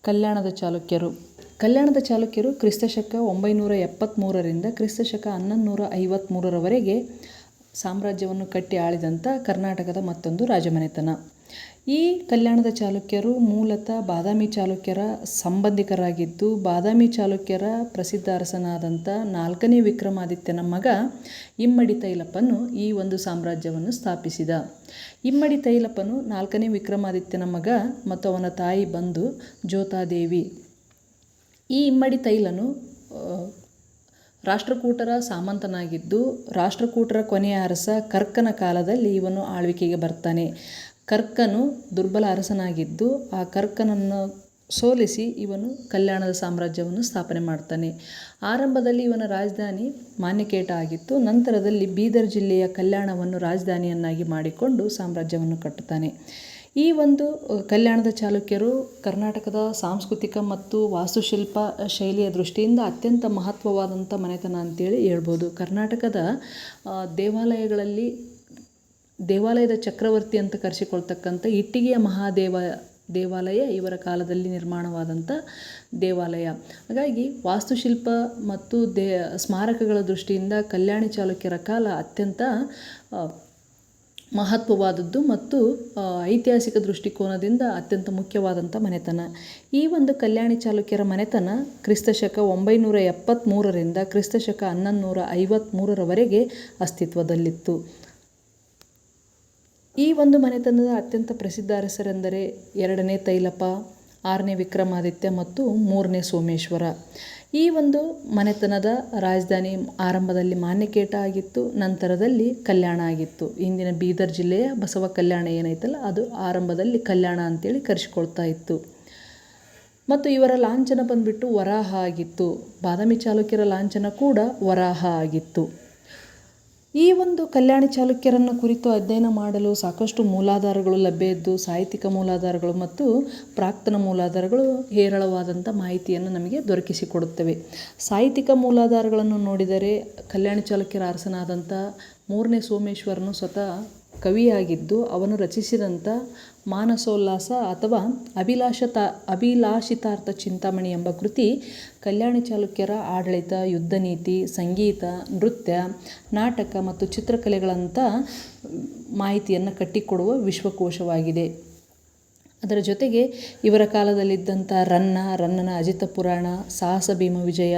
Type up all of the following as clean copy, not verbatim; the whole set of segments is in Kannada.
ಕಲ್ಯಾಣದ ಚಾಲುಕ್ಯರು ಕ್ರಿಸ್ತಶಕ 973 ಕ್ರಿಸ್ತಶಕ 1153 ಸಾಮ್ರಾಜ್ಯವನ್ನು ಕಟ್ಟಿ ಆಳಿದಂಥ ಕರ್ನಾಟಕದ ಮತ್ತೊಂದು ರಾಜಮನೆತನ. ಈ ಕಲ್ಯಾಣದ ಚಾಲುಕ್ಯರು ಮೂಲತಃ ಬಾದಾಮಿ ಚಾಲುಕ್ಯರ ಸಂಬಂಧಿಕರಾಗಿದ್ದು, ಬಾದಾಮಿ ಚಾಲುಕ್ಯರ ಪ್ರಸಿದ್ಧ ಅರಸನಾದಂಥ 4ನೇ ವಿಕ್ರಮಾದಿತ್ಯನ ಮಗ ಇಮ್ಮಡಿ ತೈಲಪ್ಪನು ಈ ಒಂದು ಸಾಮ್ರಾಜ್ಯವನ್ನು ಸ್ಥಾಪಿಸಿದ. ಇಮ್ಮಡಿ ತೈಲಪ್ಪನು 4ನೇ ವಿಕ್ರಮಾದಿತ್ಯನ ಮಗ ಮತ್ತು ಅವನ ತಾಯಿ ಬಂಧು ಜ್ಯೋತಾದೇವಿ. ಈ ಇಮ್ಮಡಿ ತೈಲನು ರಾಷ್ಟ್ರಕೂಟರ ಸಾಮಂತನಾಗಿದ್ದು, ರಾಷ್ಟ್ರಕೂಟರ ಕೊನೆಯ ಅರಸ ಕರ್ಕನ ಕಾಲದಲ್ಲಿ ಇವನು ಆಳ್ವಿಕೆಗೆ ಬರ್ತಾನೆ. ಕರ್ಕನು ದುರ್ಬಲ ಅರಸನಾಗಿದ್ದು, ಆ ಕರ್ಕನನ್ನು ಸೋಲಿಸಿ ಇವನು ಕಲ್ಯಾಣದ ಸಾಮ್ರಾಜ್ಯವನ್ನು ಸ್ಥಾಪನೆ ಮಾಡ್ತಾನೆ. ಆರಂಭದಲ್ಲಿ ಇವನ ರಾಜಧಾನಿ ಮಾನ್ಯಕೇಟ ಆಗಿತ್ತು. ನಂತರದಲ್ಲಿ ಬೀದರ್ ಜಿಲ್ಲೆಯ ಕಲ್ಯಾಣವನ್ನು ರಾಜಧಾನಿಯನ್ನಾಗಿ ಮಾಡಿಕೊಂಡು ಸಾಮ್ರಾಜ್ಯವನ್ನು ಕಟ್ಟುತ್ತಾನೆ. ಈ ಒಂದು ಕಲ್ಯಾಣದ ಚಾಲುಕ್ಯರು ಕರ್ನಾಟಕದ ಸಾಂಸ್ಕೃತಿಕ ಮತ್ತು ವಾಸ್ತುಶಿಲ್ಪ ಶೈಲಿಯ ದೃಷ್ಟಿಯಿಂದ ಅತ್ಯಂತ ಮಹತ್ವವಾದಂಥ ಮನೆತನ ಅಂತೇಳಿ ಹೇಳ್ಬೋದು. ಕರ್ನಾಟಕದ ದೇವಾಲಯದ ಚಕ್ರವರ್ತಿ ಅಂತ ಕರೆಸಿಕೊಳ್ತಕ್ಕಂಥ ಇಟ್ಟಿಗೆಯ ದೇವಾಲಯ ಇವರ ಕಾಲದಲ್ಲಿ ನಿರ್ಮಾಣವಾದಂಥ ದೇವಾಲಯ. ಹಾಗಾಗಿ ವಾಸ್ತುಶಿಲ್ಪ ಮತ್ತು ಸ್ಮಾರಕಗಳ ದೃಷ್ಟಿಯಿಂದ ಕಲ್ಯಾಣಿ ಚಾಲುಕ್ಯರ ಕಾಲ ಅತ್ಯಂತ ಮಹತ್ವವಾದದ್ದು ಮತ್ತು ಐತಿಹಾಸಿಕ ದೃಷ್ಟಿಕೋನದಿಂದ ಅತ್ಯಂತ ಮುಖ್ಯವಾದಂಥ ಮನೆತನ. ಈ ಒಂದು ಕಲ್ಯಾಣಿ ಚಾಲುಕ್ಯರ ಮನೆತನ ಕ್ರಿಸ್ತಶಕ 973 ಕ್ರಿಸ್ತಶಕ 1153 ಅಸ್ತಿತ್ವದಲ್ಲಿತ್ತು. ಈ ಒಂದು ಮನೆತನದ ಅತ್ಯಂತ ಪ್ರಸಿದ್ಧ ಅರಸರೆಂದರೆ 2ನೇ ತೈಲಪ, 6ನೇ ವಿಕ್ರಮಾದಿತ್ಯ ಮತ್ತು 3ನೇ ಸೋಮೇಶ್ವರ. ಈ ಒಂದು ಮನೆತನದ ರಾಜಧಾನಿ ಆರಂಭದಲ್ಲಿ ಮಾನ್ಯಕೇಟ ಆಗಿತ್ತು, ನಂತರದಲ್ಲಿ ಕಲ್ಯಾಣ ಆಗಿತ್ತು. ಇಂದಿನ ಬೀದರ್ ಜಿಲ್ಲೆಯ ಬಸವ ಕಲ್ಯಾಣ ಏನೈತಲ್ಲ ಅದು ಆರಂಭದಲ್ಲಿ ಕಲ್ಯಾಣ ಅಂತೇಳಿ ಕರೆಸಿಕೊಳ್ತಾ ಇತ್ತು. ಮತ್ತು ಇವರ ಲಾಂಛನ ಬಂದುಬಿಟ್ಟು ವರಾಹ ಆಗಿತ್ತು. ಬಾದಾಮಿ ಚಾಲುಕ್ಯರ ಲಾಂಛನ ಕೂಡ ವರಾಹ ಆಗಿತ್ತು. ಈ ಒಂದು ಕಲ್ಯಾಣಿ ಚಾಲುಕ್ಯರನ್ನು ಕುರಿತು ಅಧ್ಯಯನ ಮಾಡಲು ಸಾಕಷ್ಟು ಮೂಲಾಧಾರಗಳು ಲಭ್ಯ ಇದ್ದು, ಸಾಹಿತ್ಯಿಕ ಮೂಲಾಧಾರಗಳು ಮತ್ತು ಪ್ರಾಕ್ತನ ಮೂಲಾಧಾರಗಳು ಹೇರಳವಾದಂಥ ಮಾಹಿತಿಯನ್ನು ನಮಗೆ ದೊರಕಿಸಿಕೊಡುತ್ತವೆ. ಸಾಹಿತ್ಯಿಕ ಮೂಲಾಧಾರಗಳನ್ನು ನೋಡಿದರೆ ಕಲ್ಯಾಣಿ ಚಾಲುಕ್ಯರ ಅರಸನಾದಂಥ 3ನೇ ಸೋಮೇಶ್ವರನು ಸ್ವತಃ ಕವಿಯಾಗಿದ್ದು, ಅವನು ರಚಿಸಿದಂಥ ಮಾನಸೋಲ್ಲಾಸ ಅಥವಾ ಅಭಿಲಾಷಿತಾರ್ಥ ಚಿಂತಾಮಣಿ ಎಂಬ ಕೃತಿ ಕಲ್ಯಾಣಿ ಚಾಲುಕ್ಯರ ಆಡಳಿತ, ಯುದ್ಧ ನೀತಿ, ಸಂಗೀತ, ನೃತ್ಯ, ನಾಟಕ ಮತ್ತು ಚಿತ್ರಕಲೆಗಳಂಥ ಮಾಹಿತಿಯನ್ನು ಕಟ್ಟಿಕೊಡುವ ವಿಶ್ವಕೋಶವಾಗಿದೆ. ಅದರ ಜೊತೆಗೆ ಇವರ ಕಾಲದಲ್ಲಿದ್ದಂಥ ರನ್ನನ ಅಜಿತ ಪುರಾಣ, ಸಾಹಸ ಭೀಮ ವಿಜಯ,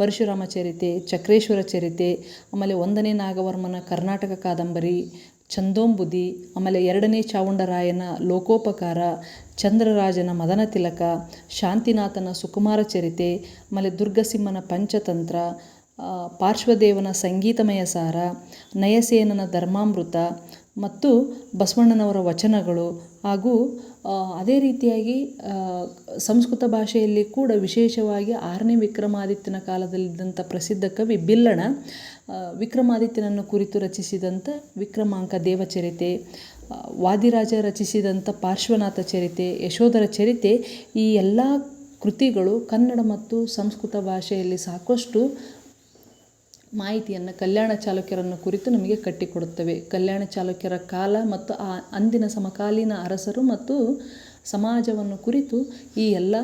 ಪರಶುರಾಮ ಚರಿತೆ, ಚಕ್ರೇಶ್ವರ ಚರಿತೆ, ಆಮೇಲೆ 1ನೇ ನಾಗವರ್ಮನ ಕರ್ನಾಟಕ ಕಾದಂಬರಿ, ಚಂದೋಂಬುದಿ, ಆಮೇಲೆ 2ನೇ ಚಾವುಂಡರಾಯನ ಲೋಕೋಪಕಾರ, ಚಂದ್ರರಾಜನ ಮದನ ತಿಲಕ, ಶಾಂತಿನಾಥನ ಸುಕುಮಾರ ಚರಿತೆ, ಆಮೇಲೆ ದುರ್ಗಸಿಂಹನ ಪಂಚತಂತ್ರ, ಪಾರ್ಶ್ವದೇವನ ಸಂಗೀತಮಯ ಸಾರ, ನಯಸೇನನ ಧರ್ಮಾಮೃತ ಮತ್ತು ಬಸವಣ್ಣನವರ ವಚನಗಳು ಹಾಗೂ ಅದೇ ರೀತಿಯಾಗಿ ಸಂಸ್ಕೃತ ಭಾಷೆಯಲ್ಲಿ ಕೂಡ ವಿಶೇಷವಾಗಿ 6ನೇ ವಿಕ್ರಮಾದಿತ್ಯನ ಕಾಲದಲ್ಲಿದ್ದಂಥ ಪ್ರಸಿದ್ಧ ಕವಿ ಬಿಲ್ಲಣ ವಿಕ್ರಮಾದಿತ್ಯನನ್ನು ಕುರಿತು ರಚಿಸಿದಂಥ ವಿಕ್ರಮಾಂಕ ದೇವಚರಿತೆ, ವಾದಿರಾಜ ರಚಿಸಿದಂಥ ಪಾರ್ಶ್ವನಾಥ ಚರಿತೆ, ಯಶೋಧರ ಚರಿತೆ, ಈ ಎಲ್ಲ ಕೃತಿಗಳು ಕನ್ನಡ ಮತ್ತು ಸಂಸ್ಕೃತ ಭಾಷೆಯಲ್ಲಿ ಸಾಕಷ್ಟು ಮಾಹಿತಿಯನ್ನು ಕಲ್ಯಾಣ ಚಾಲುಕ್ಯರನ್ನು ಕುರಿತು ನಮಗೆ ಕಟ್ಟಿಕೊಡುತ್ತವೆ. ಕಲ್ಯಾಣ ಚಾಲುಕ್ಯರ ಕಾಲ ಮತ್ತು ಅಂದಿನ ಸಮಕಾಲೀನ ಅರಸರು ಮತ್ತು ಸಮಾಜವನ್ನು ಕುರಿತು ಈ ಎಲ್ಲ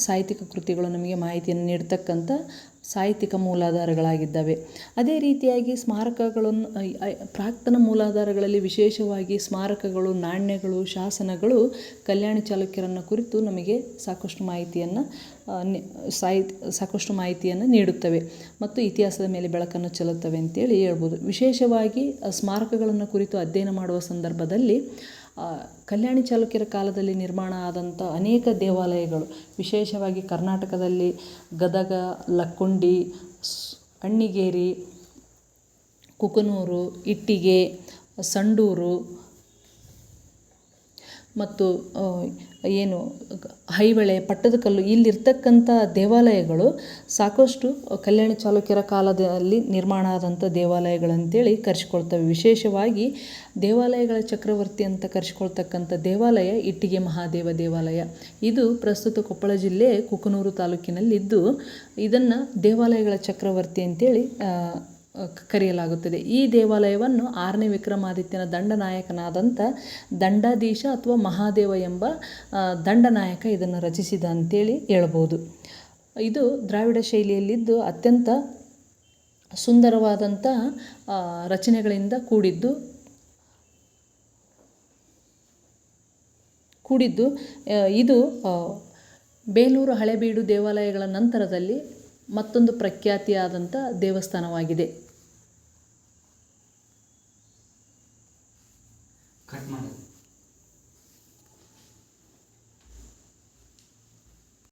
ಸಾಹಿತ್ಯಿಕ ಕೃತಿಗಳು ನಮಗೆ ಮಾಹಿತಿಯನ್ನು ನೀಡ್ತಕ್ಕಂಥ ಸಾಹಿತ್ಯಿಕ ಮೂಲಾಧಾರಗಳಾಗಿದ್ದಾವೆ. ಅದೇ ರೀತಿಯಾಗಿ ಸ್ಮಾರಕಗಳನ್ನು ಪ್ರಾಕ್ತನ ಮೂಲಾಧಾರಗಳಲ್ಲಿ ವಿಶೇಷವಾಗಿ ಸ್ಮಾರಕಗಳು, ನಾಣ್ಯಗಳು, ಶಾಸನಗಳು ಕಲ್ಯಾಣಿ ಚಾಲುಕ್ಯರನ್ನು ಕುರಿತು ನಮಗೆ ಸಾಕಷ್ಟು ಮಾಹಿತಿಯನ್ನು ನೀಡುತ್ತವೆ ಮತ್ತು ಇತಿಹಾಸದ ಮೇಲೆ ಬೆಳಕನ್ನು ಚೆಲ್ಲುತ್ತವೆ ಅಂತೇಳಿ ಹೇಳ್ಬೋದು. ವಿಶೇಷವಾಗಿ ಸ್ಮಾರಕಗಳನ್ನು ಕುರಿತು ಅಧ್ಯಯನ ಮಾಡುವ ಸಂದರ್ಭದಲ್ಲಿ ಕಲ್ಯಾಣಿ ಚಾಲುಕ್ಯರ ಕಾಲದಲ್ಲಿ ನಿರ್ಮಾಣ ಆದಂಥ ಅನೇಕ ದೇವಾಲಯಗಳು, ವಿಶೇಷವಾಗಿ ಕರ್ನಾಟಕದಲ್ಲಿ ಗದಗ, ಲಕ್ಕುಂಡಿ, ಅಣ್ಣಿಗೇರಿ, ಕುಕನೂರು, ಇಟ್ಟಿಗೆ, ಸಂಡೂರು ಮತ್ತು ಐಹೊಳೆ, ಪಟ್ಟದಕಲ್ಲು ಇಲ್ಲಿರ್ತಕ್ಕಂಥ ದೇವಾಲಯಗಳು ಸಾಕಷ್ಟು ಕಲ್ಯಾಣಿ ಚಾಲುಕ್ಯರ ಕಾಲದಲ್ಲಿ ನಿರ್ಮಾಣ ಆದಂಥ ದೇವಾಲಯಗಳಂತೇಳಿ ಕರೆಸಿಕೊಳ್ತವೆ. ವಿಶೇಷವಾಗಿ ದೇವಾಲಯಗಳ ಚಕ್ರವರ್ತಿ ಅಂತ ಕರೆಸಿಕೊಳ್ತಕ್ಕಂಥ ದೇವಾಲಯ ಇಟ್ಟಿಗೆ ಮಹಾದೇವ ದೇವಾಲಯ. ಇದು ಪ್ರಸ್ತುತ ಕೊಪ್ಪಳ ಜಿಲ್ಲೆ ಕುಕನೂರು ತಾಲೂಕಿನಲ್ಲಿದ್ದು, ಇದನ್ನು ದೇವಾಲಯಗಳ ಚಕ್ರವರ್ತಿ ಅಂತೇಳಿ ಕರೆಯಲಾಗುತ್ತದೆ. ಈ ದೇವಾಲಯವನ್ನು 6ನೇ ವಿಕ್ರಮಾದಿತ್ಯನ ದಂಡನಾಯಕನಾದಂಥ ದಂಡಾಧೀಶ ಅಥವಾ ಮಹಾದೇವ ಎಂಬ ದಂಡನಾಯಕ ಇದನ್ನು ರಚಿಸಿದ ಅಂತೇಳಿ ಹೇಳ್ಬೋದು. ಇದು ದ್ರಾವಿಡ ಶೈಲಿಯಲ್ಲಿದ್ದು ಅತ್ಯಂತ ಸುಂದರವಾದಂಥ ರಚನೆಗಳಿಂದ ಕೂಡಿದ್ದು ಇದು ಬೇಲೂರು ಹಳೆಬೀಡು ದೇವಾಲಯಗಳ ನಂತರದಲ್ಲಿ ಮತ್ತೊಂದು ಪ್ರಖ್ಯಾತಿಯಾದಂಥ ದೇವಸ್ಥಾನವಾಗಿದೆ. ಕಟ್ ಮಾಡಿ.